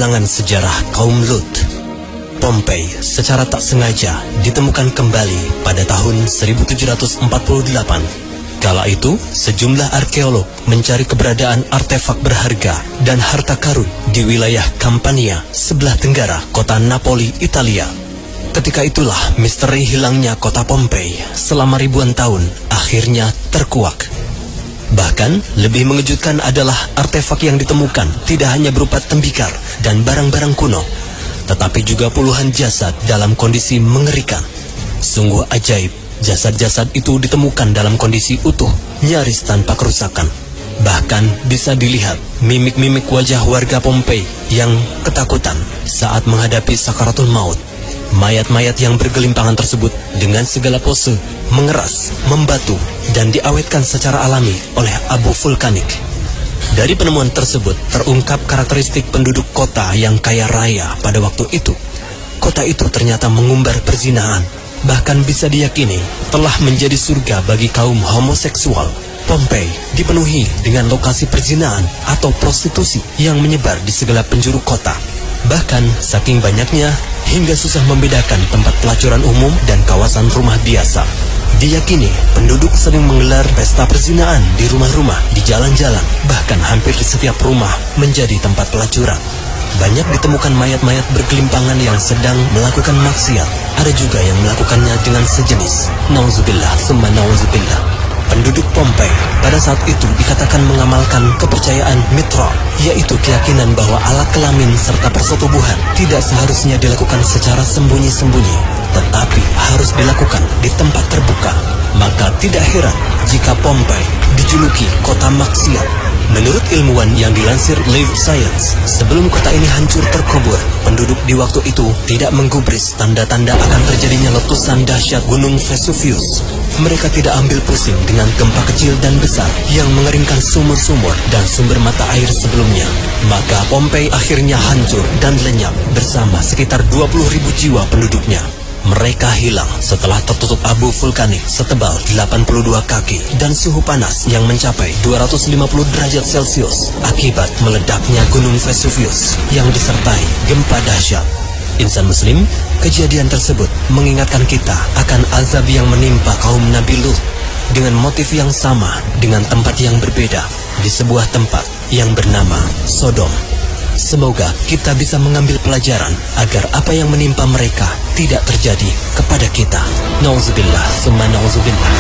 ulangan sejarah kaum Lut. Pompei secara tak sengaja ditemukan kembali pada tahun 1748. Kala itu, sejumlah arkeolog mencari keberadaan artefak berharga dan harta karun di wilayah Campania, sebelah tenggara kota Napoli, Italia. Ketika itulah misteri hilangnya kota Pompei selama ribuan tahun akhirnya terkuak. Bahkan, lebih mengejutkan adalah artefak yang ditemukan tidak hanya berupa tembikar dan barang-barang kuno, tetapi juga puluhan jasad dalam kondisi mengerikan. Sungguh ajaib, jasad-jasad itu ditemukan dalam kondisi utuh, nyaris tanpa kerusakan. Bahkan bisa dilihat mimik-mimik wajah warga Pompei yang ketakutan saat menghadapi sakaratul maut. Mayat-mayat yang bergelimpangan tersebut dengan segala pose, mengeras, membatu, dan diawetkan secara alami oleh abu vulkanik. Dari penemuan tersebut terungkap karakteristik penduduk kota yang kaya raya pada waktu itu. Kota itu ternyata mengumbar perzinahan, bahkan bisa diyakini telah menjadi surga bagi kaum homoseksual. Pompei dipenuhi dengan lokasi perzinahan atau prostitusi yang menyebar di segala penjuru kota. Bahkan saking banyaknya hingga susah membedakan tempat pelacuran umum dan kawasan rumah biasa. Diyakini penduduk sering menggelar pesta perzinahan di rumah-rumah, di jalan-jalan, bahkan hampir di setiap rumah menjadi tempat pelacuran. Banyak ditemukan mayat-mayat bergelimpangan yang sedang melakukan maksiat. Ada juga yang melakukannya dengan sejenis. Nauzubillah, summa nauzubillah. Penduduk Pompei pada saat itu dikatakan mengamalkan kepercayaan Mitra, yaitu keyakinan bahwa alat kelamin serta persetubuhan tidak seharusnya dilakukan secara sembunyi-sembunyi, tetapi harus dilakukan di tempat terbuka. Maka tidak heran jika Pompei dijuluki kota maksiat. Menurut ilmuwan yang dilansir Live Science, sebelum kota ini hancur terkubur, penduduk di waktu itu tidak menggubris tanda-tanda akan terjadinya letusan dahsyat gunung Vesuvius. Mereka tidak ambil pusing dengan gempa kecil dan besar yang mengeringkan sumur-sumur dan sumber mata air sebelumnya. Maka Pompei akhirnya hancur dan lenyap bersama sekitar 20.000 jiwa penduduknya. Mereka hilang setelah tertutup abu vulkanik setebal 82 kaki dan suhu panas yang mencapai 250 derajat Celcius akibat meledaknya gunung Vesuvius yang disertai gempa dahsyat. Insan muslim, kejadian tersebut mengingatkan kita akan azab yang menimpa kaum Nabi Lut dengan motif yang sama dengan tempat yang berbeda di sebuah tempat yang bernama Sodom. Semoga kita bisa mengambil pelajaran agar apa yang menimpa mereka tidak terjadi kepada kita. Nauzubillah, summa nauzubillah.